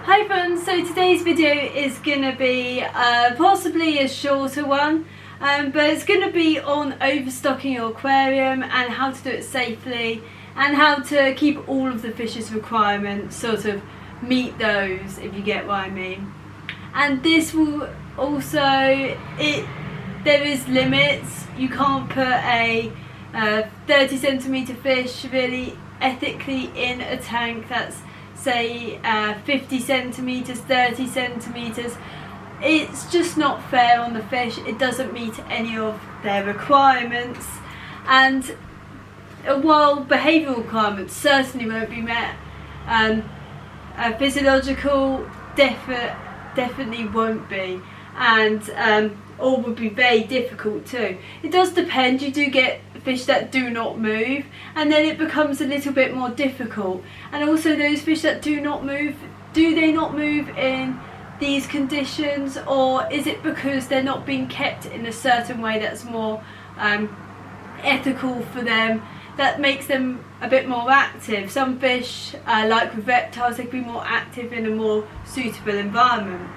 Hi friends, so today's video is going to be possibly a shorter one, but it's going to be on overstocking your aquarium and how to do it safely and how to keep all of the fish's requirements, sort of meet those, if you get what I mean. And this will also, there is limits. You can't put a 30 centimetre fish really ethically in a tank that's say 50 centimetres, 30 centimetres. It's just not fair on the fish. It doesn't meet any of their requirements, and while behavioural requirements certainly won't be met, physiological definitely won't be, and or would be very difficult too. It does depend. You do get fish that do not move, and then it becomes a little bit more difficult. And also those fish that do not move, do they not move in these conditions, or is it because they're not being kept in a certain way that's more ethical for them, that makes them a bit more active? Some fish, like with reptiles, they can be more active in a more suitable environment.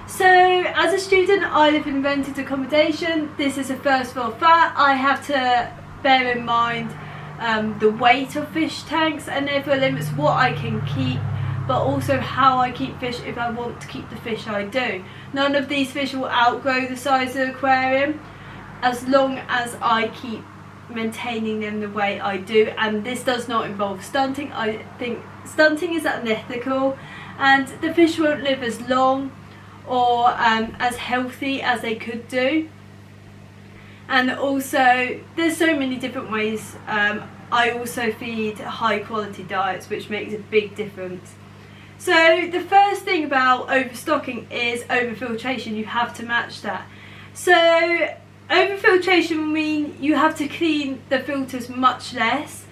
So as a student, I live in rented accommodation. This is a first floor flat. I have to bear in mind the weight of fish tanks, and therefore limits what I can keep, but also how I keep fish if I want to keep the fish I do. None of these fish will outgrow the size of the aquarium as long as I keep maintaining them the way I do, and this does not involve stunting. I think stunting is unethical, and the fish won't live as long or as healthy as they could do. And also there's so many different ways. I also feed high quality diets, which makes a big difference. So the first thing about overstocking is overfiltration. You have to match that. So overfiltration will mean you have to clean the filters much less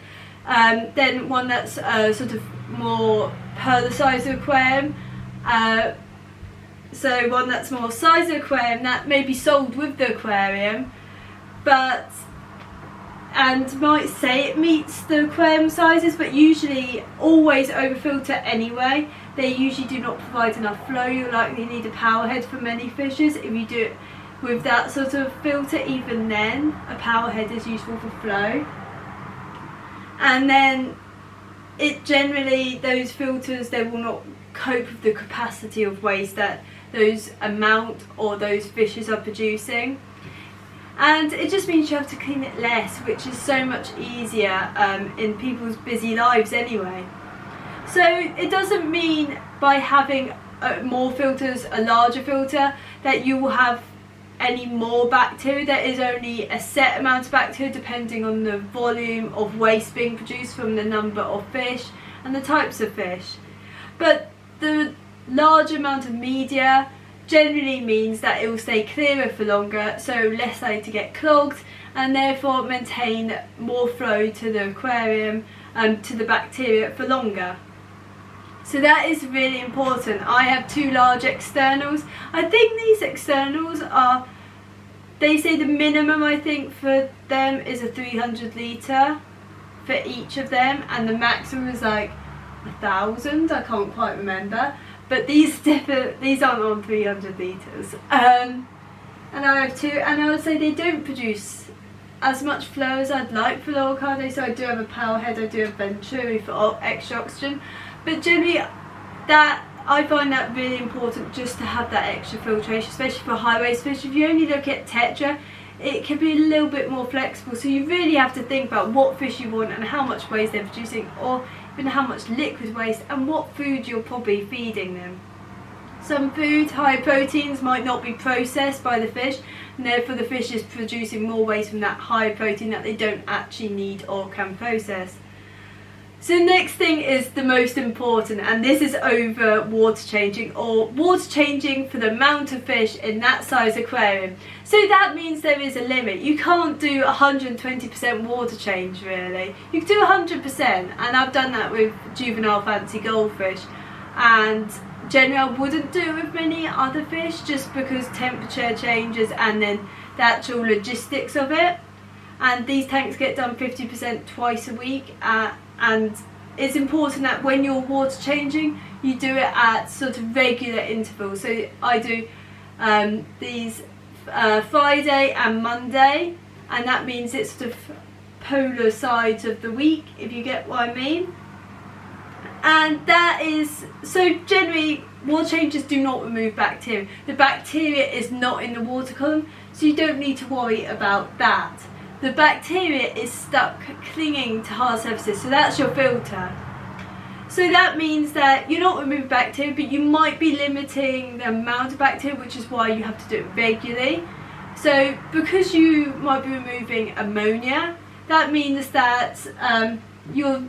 than one that's sort of more per the size of the aquarium. So one that's more size of aquarium, that may be sold with the aquarium, and might say it meets the aquarium sizes, but usually always overfilter anyway. They usually do not provide enough flow. You'll likely need a power head for many fishes. If you do it with that sort of filter, even then a power head is useful for flow. And then it generally, those filters, they will not cope with the capacity of waste that those amount or those fishes are producing, and it just means you have to clean it less, which is so much easier in people's busy lives anyway. So it doesn't mean by having more filters, a larger filter, that you will have any more bacteria. There is only a set amount of bacteria depending on the volume of waste being produced from the number of fish and the types of fish. But the large amount of media generally means that it will stay clearer for longer, so less likely to get clogged, and therefore maintain more flow to the aquarium, to the bacteria for longer. So that is really important. I have two large externals. I think these externals are, they say the minimum I think for them is a 300 litre for each of them, and the maximum is like 1,000, I can't quite remember, but these aren't on 300 litres. And I have two, and I would say they don't produce as much flow as I'd like for Lorcardo. So I do have a power head, I do have Venturi for extra oxygen, but generally that I find that really important, just to have that extra filtration, especially for high waste fish. If you only look at tetra, it can be a little bit more flexible, so you really have to think about what fish you want and how much waste they're producing, or even how much liquid waste, and what food you're probably feeding them. Some food, high proteins, might not be processed by the fish, and therefore the fish is producing more waste from that high protein that they don't actually need or can process. So next thing is the most important, and this is over water changing, or water changing for the amount of fish in that size aquarium. So that means there is a limit. You can't do 120% water change really. You can do 100%, and I've done that with juvenile fancy goldfish, and generally I wouldn't do it with many other fish, just because temperature changes and then the actual logistics of it. And these tanks get done 50% twice a week, and it's important that when you're water changing, you do it at sort of regular intervals. So I do these Friday and Monday, and that means it's sort of polar sides of the week, if you get what I mean. And that is, so generally water changes do not remove bacteria. The bacteria is not in the water column, so you don't need to worry about that. The bacteria is stuck clinging to hard surfaces, so that's your filter. So that means that you're not removing bacteria, but you might be limiting the amount of bacteria, which is why you have to do it regularly. So because you might be removing ammonia, that means that you're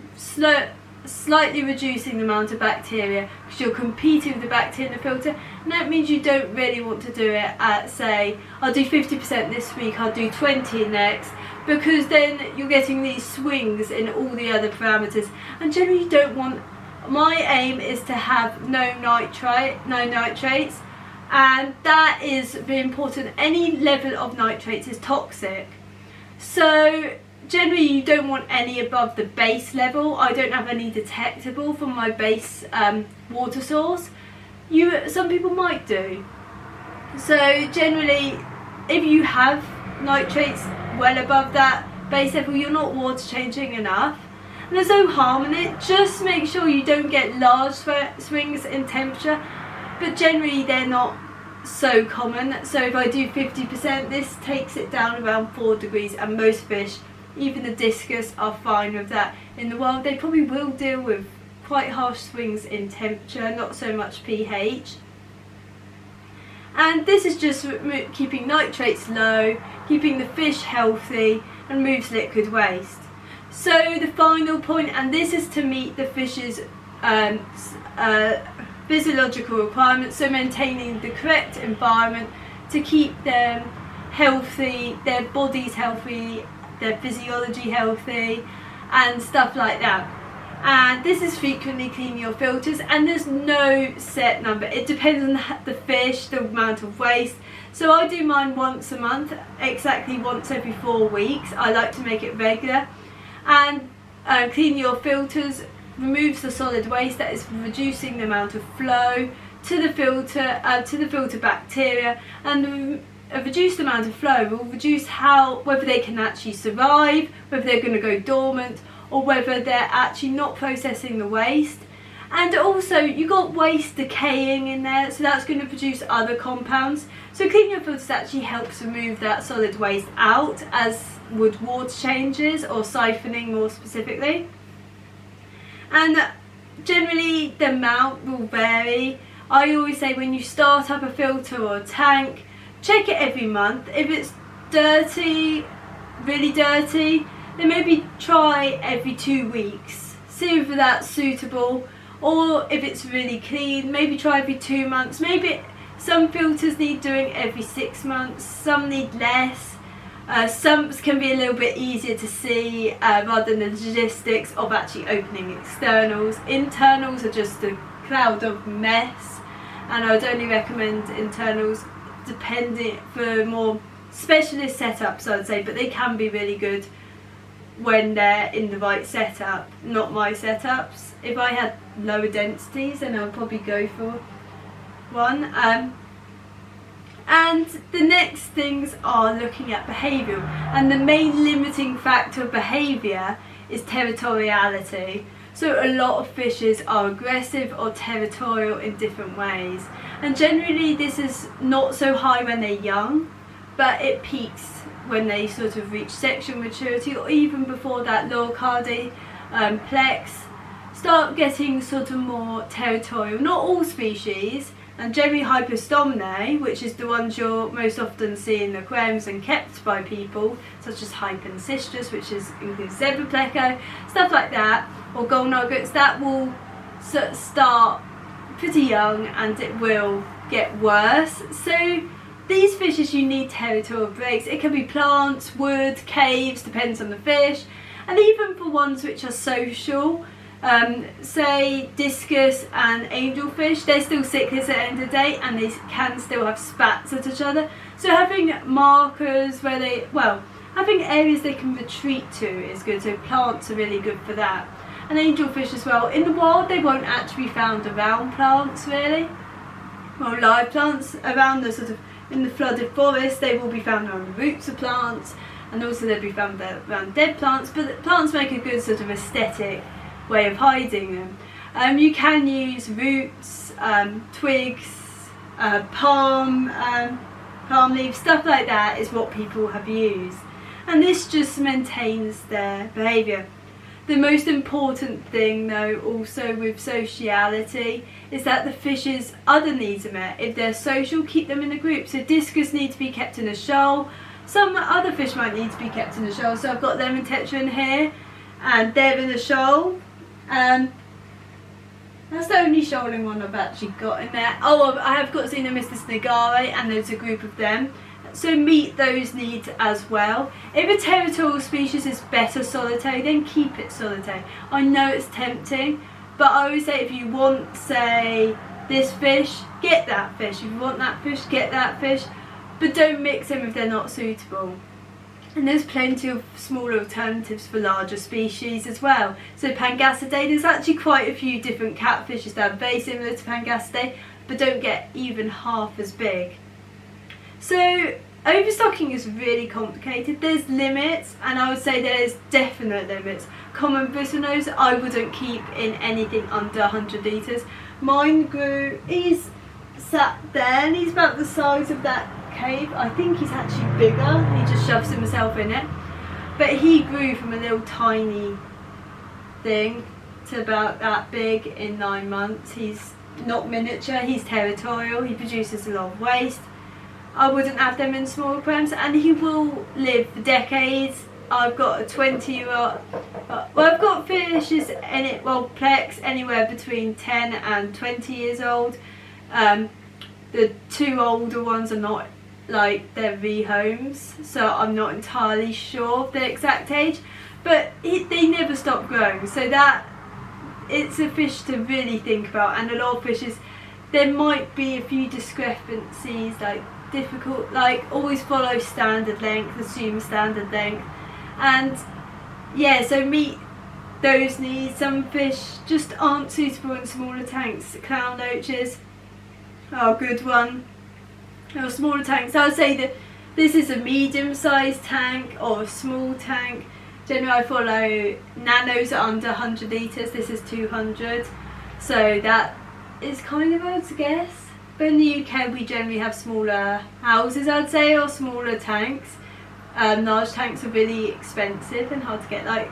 slightly reducing the amount of bacteria, because you're competing with the bacteria in the filter, and that means you don't really want to do it at, say, I'll do 50% this week, I'll do 20 next, because then you're getting these swings in all the other parameters, and generally you don't want. My aim is to have no nitrates, and that is very important. Any level of nitrates is toxic, so generally you don't want any above the base level. I don't have any detectable from my base water source. Some people might do. So generally, if you have nitrates well above that base level, you're not water changing enough, and there's no harm in it. Just make sure you don't get large swings in temperature, but generally they're not so common. So if I do 50%, this takes it down around 4 degrees, and most fish, even the discus, are fine with that. In the wild, they probably will deal with quite harsh swings in temperature, not so much pH. And this is just keeping nitrates low, keeping the fish healthy, and removes liquid waste. So the final point, and this is to meet the fish's physiological requirements, so maintaining the correct environment to keep them healthy, their bodies healthy, their physiology healthy, and stuff like that. And this is frequently cleaning your filters, and there's no set number. It depends on the fish, the amount of waste. So I do mine once a month, exactly once every 4 weeks. I like to make it regular. And cleaning your filters removes the solid waste, that is reducing the amount of flow to the filter bacteria, and a reduced amount of flow will reduce whether they can actually survive, whether they're going to go dormant, or whether they're actually not processing the waste. And also you've got waste decaying in there, so that's going to produce other compounds. So cleaning your filters actually helps remove that solid waste out, as would water changes or siphoning more specifically. And generally the amount will vary. I always say when you start up a filter or a tank, check it every month. If it's dirty, really dirty, then maybe try every 2 weeks. See if that's suitable. Or if it's really clean, maybe try every 2 months. Maybe some filters need doing every 6 months, some need less. Some can be a little bit easier to see rather than the logistics of actually opening externals. Internals are just a cloud of mess, and I would only recommend internals depending for more specialist setups, I'd say, but they can be really good when they're in the right setup. Not my setups. If I had lower densities, then I would probably go for one. And the next things are looking at behaviour, and the main limiting factor of behaviour is territoriality. So a lot of fishes are aggressive or territorial in different ways, and generally this is not so high when they're young, but it peaks when they sort of reach sexual maturity, or even before that. Lorcardi, plex start getting sort of more territorial. Not all species, and generally Hypostomne, which is the ones you'll most often see in aquariums and kept by people, such as Hypancistris, which includes zebra pleco, stuff like that, or gold nuggets, that will start pretty young and it will get worse. So these fishes, you need territorial breaks. It can be plants, wood, caves, depends on the fish, and even for ones which are social, say discus and angelfish, they're still cichlids at the end of the day, and they can still have spats at each other. So having markers where having areas they can retreat to is good. So plants are really good for that. and angelfish as well. In the wild they won't actually be found around plants really, well, live plants, around the sort of in the flooded forest. They will be found around the roots of plants, and also they'll be found around dead plants, but plants make a good sort of aesthetic way of hiding them. You can use roots, twigs, palm leaves, stuff like that is what people have used, and this just maintains their behaviour. The most important thing though also with sociality is that the fish's other needs are met. If they're social, keep them in a group. So discus need to be kept in a shoal. Some other fish might need to be kept in a shoal. So I've got lemon tetra in here and they're in a shoal. That's the only shoaling one I've actually got in there. Oh, I have got Xenomystis nigare and there's a group of them. So meet those needs as well. If a territorial species is better solitary, then keep it solitary. I know it's tempting, but I always say if you want, say, this fish, get that fish. If you want that fish, get that fish. But don't mix them if they're not suitable. And there's plenty of smaller alternatives for larger species as well. So Pangasidae, there's actually quite a few different catfishes that are very similar to Pangasidae, but don't get even half as big. So overstocking is really complicated. There's limits, and I would say there's definite limits. Common bristlenose I wouldn't keep in anything under 100 litres. Mine grew, he's sat there and he's about the size of that cave. I think he's actually bigger, he just shoves himself in it. But he grew from a little tiny thing to about that big in 9 months. He's not miniature, he's territorial, he produces a lot of waste. I wouldn't have them in small aquariums, and he will live for decades. I've got a 20-year-old, well, I've got fishes in it, well, plex anywhere between 10 and 20 years old. The two older ones are not, like, they're rehomes, so I'm not entirely sure of their exact age, but they never stop growing, so that it's a fish to really think about. And a lot of fishes, there might be a few discrepancies, like difficult, like always follow standard length, assume standard length, and yeah, so meet those needs. Some fish just aren't suitable in smaller tanks. Clown loaches are a good one, or smaller tanks. I would say that this is a medium-sized tank or a small tank. Generally I follow nanos are under 100 litres, this is 200, so that is kind of hard to guess. But in the UK we generally have smaller houses, I'd say, or smaller tanks. Large tanks are really expensive and hard to get. Like,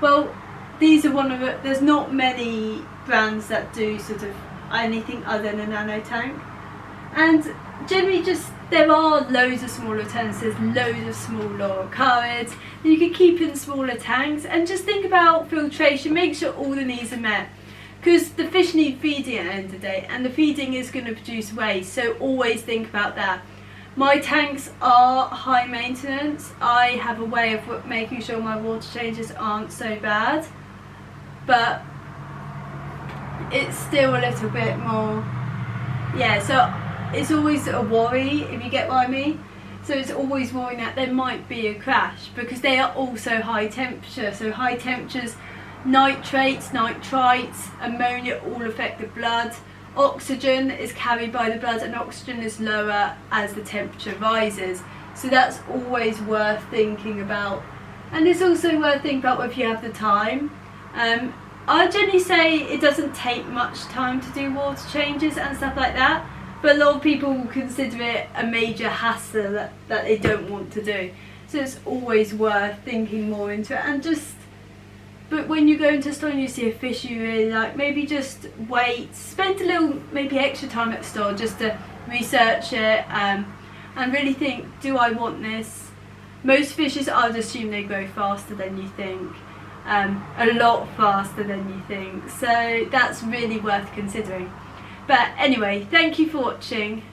well, these are one of it. There's not many brands that do sort of anything other than a nano tank. And generally just, there are loads of smaller alternatives, loads of smaller carids that you can keep in smaller tanks. And just think about filtration, make sure all the needs are met. Because the fish need feeding at the end of the day, and the feeding is going to produce waste, so always think about that. My tanks are high maintenance. I have a way of making sure my water changes aren't so bad, but it's still a little bit more, yeah, so it's always a worry, if you get what I mean. So it's always worrying that there might be a crash, because they are also high temperature. So high temperatures, nitrates, nitrites, ammonia all affect the blood. Oxygen is carried by the blood, and oxygen is lower as the temperature rises. So that's always worth thinking about. And it's also worth thinking about if you have the time. I generally say it doesn't take much time to do water changes and stuff like that, but a lot of people will consider it a major hassle that they don't want to do. So it's always worth thinking more into it. And just, but when you go into a store and you see a fish you really like, maybe just wait, spend a little maybe extra time at the store just to research it and really think, do I want this? Most fishes, I would assume they grow faster than you think, a lot faster than you think, so that's really worth considering. But anyway, thank you for watching.